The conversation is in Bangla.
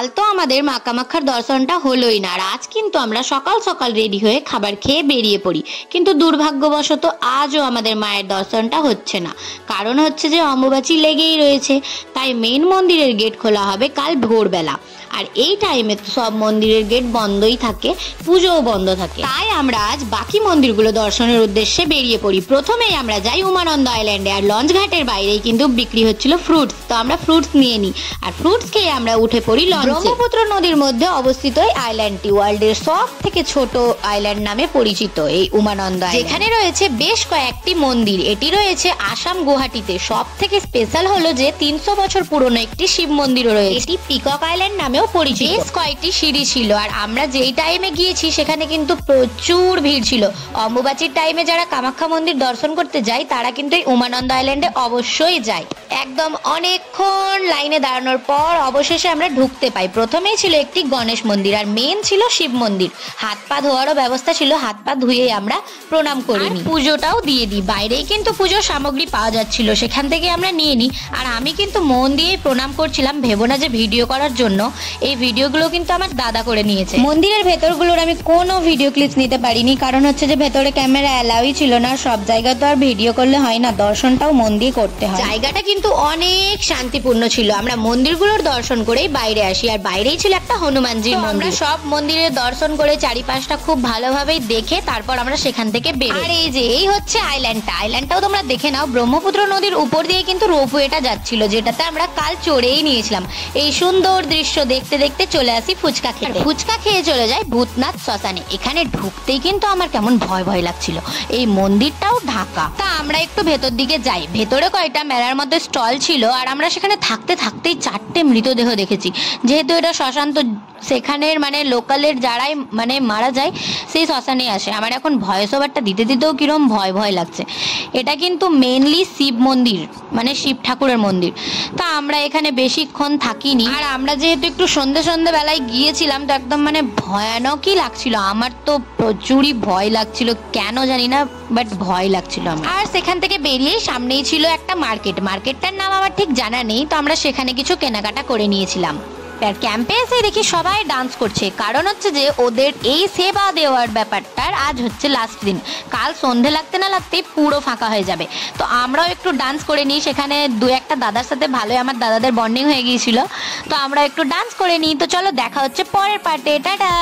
কাল তো আমাদের মা কামাখ্যার দর্শনটা হলোই না, আর আজ কিন্তু আমরা সকাল সকাল রেডি হয়ে খাবার খেয়ে বেরিয়ে পড়ি। কিন্তু দুর্ভাগ্যবশত আজও আমাদের মায়ের দর্শনটা হচ্ছে না। কারণ হচ্ছে যে অম্বুবাচী লেগেই রয়েছে, তাই মেন মন্দিরের গেট খোলা হবে কাল ভোরবেলা। আর এই টাইমে তো সব মন্দিরের গেট বন্ধই থাকে, পুজোও বন্ধ থাকে। তাই আমরা আজ বাকি মন্দিরগুলো দর্শনের উদ্দেশ্যে বেরিয়ে পড়ি। প্রথমেই আমরা যাই উমানন্দ আইল্যান্ডে, আর লঞ্চ ঘাটের বাইরেই কিন্তু বিক্রি হচ্ছিল ফ্রুটস, তো আমরা ফ্রুটস নিয়ে নিই আর ফ্রুটস খেয়ে আমরা উঠে পড়ি লঞ্চে। ব্রহ্মপুত্র নদীর মধ্যে অবস্থিত এই আইল্যান্ডটি ওয়ার্ল্ডের সব থেকে ছোট আইল্যান্ড নামে পরিচিত এই উমানন্দ আইল্যান্ড, যেখানে রয়েছে বেশ কয়েকটি মন্দির। এটি রয়েছে আসাম গুয়াহাটিতে। সব থেকে স্পেশাল হলো যে 300 বছর পুরনো একটি শিব মন্দিরও রয়েছে। এটি পিকক আইল্যান্ড নামেও পরিচিত। বেশ কয়েকটি সিঁড়ি ছিল, আর আমরা যেই টাইমে গিয়েছি সেখানে কিন্তু প্রচুর ভিড় ছিল। অম্বুবাচীর টাইমে যারা কামাখ্যা মন্দির দর্শন করতে যায় তারা কিন্তু এই উমানন্দ আইল্যান্ডে অবশ্যই যায়। একদম অনেকক্ষণ লাইনে দাঁড়ানোর পর অবশেষে আমরা ঢুকতে পাই। প্রথমেই ছিল একটি গণেশ মন্দির, আর মেন ছিল শিব মন্দির। হাত পা ধোয়ারও ব্যবস্থা ছিল, হাত পা ধুয়ে আমরা প্রণাম করে নিই, পুজোটাও দিয়ে দিই। বাইরেই কিন্তু পুজোর সামগ্রী পাওয়া যাচ্ছিল, সেখান থেকে আমরা নিয়ে নিই। আর আমি কিন্তু মন দিয়ে প্রণাম করছিলাম, ভেবো না যে ভিডিও করার জন্য। এই ভিডিওগুলো কিন্তু আমার দাদা করে নিয়েছে। মন্দিরের ভেতরগুলোর আমি কোনো ভিডিও ক্লিপস নিতে পারিনি, কারণ হচ্ছে যে ভেতরে ক্যামেরা অ্যালাউই ছিল না। সব জায়গা তো আর ভিডিও করলে হয় না, দর্শনটাও মন দিয়ে করতে হয়। জায়গাটা কিন্তু অনেক শান্তিপূর্ণ ছিল। আমরা মন্দিরগুলোর দর্শন করেই বাইরে আসি, আর বাইরেই ছিল একটা হনুমানজির মন্দির। আমরা সব মন্দিরের দর্শন করে চারিপাশটা খুব ভালোভাবেই দেখে তারপর আমরা সেখান থেকে বের হই। আর এই যে এই হচ্ছে আইল্যান্ডটাও তোমরা দেখে নাও। ব্রহ্মপুত্র নদীর উপর দিয়ে কিন্তু রোপওয়েটা যাচ্ছিল, যেটাতে আমরা কাল চড়েই নিয়েছিলাম। এই সুন্দর দৃশ্য দেখতে দেখতে চলে আসি ফুচকা খেতে। ফুচকা খেয়ে চলে যায় ভূতনাথ শ্মশানে। এখানে ঢুকতেই কিন্তু আমার কেমন ভয় ভয় লাগছিল। এই মন্দিরটাও ঢাকা। তা আমরা একটু ভেতর দিকে যাই। ভেতরে কয়টা মেলার মধ্যে স্টল ছিল, আর আমরা সেখানে থাকতে থাকতেই 4টে মৃতদেহ দেখেছি। যেহেতু এটা শ্মশান, তো সেখানের মানে লোকালের যারাই মানে মারা যায় সেই শ্মশানে আসে। আমার এখন ভয়েস ওভারটা দিতে দিতেও কিরম ভয় ভয় লাগছে। এটা কিন্তু মেনলি শিব মন্দির, মানে শিব ঠাকুরের মন্দির। তা আমরা এখানে বেশিক্ষণ থাকিনি, আর আমরা যেহেতু একটু সন্ধে বেলায় গিয়েছিলাম, তো একদম মানে ভয়ানকই লাগছিল। আমার তো প্রচুরই ভয় লাগছিল, কেন জানি না, বাট ভয় লাগছিল আমার। আর সেখান থেকে বেরিয়েই সামনেই ছিল একটা মার্কেটটার নাম আমার ঠিক জানা নেই। তো আমরা সেখানে কিছু কেনাকাটা করে নিয়েছিলাম। আর ক্যাম্পে এসে দেখি সবাই ডান্স করছে, কারণ হচ্ছে যে ওদের এই সেবা দেওয়ার ব্যাপারটার আজ হচ্ছে লাস্ট দিন। কাল সন্ধে লাগতে না লাগতেই পুরো ফাঁকা হয়ে যাবে। তো আমরাও একটু ডান্স করে নিই। সেখানে 2-1টা দাদার সাথে ভালোই আমার দাদাদের বন্ডিং হয়ে গিয়েছিল, তো আমরা একটু ডান্স করে নিই। তো চলো দেখা হচ্ছে পরের পার্টে, টাটা।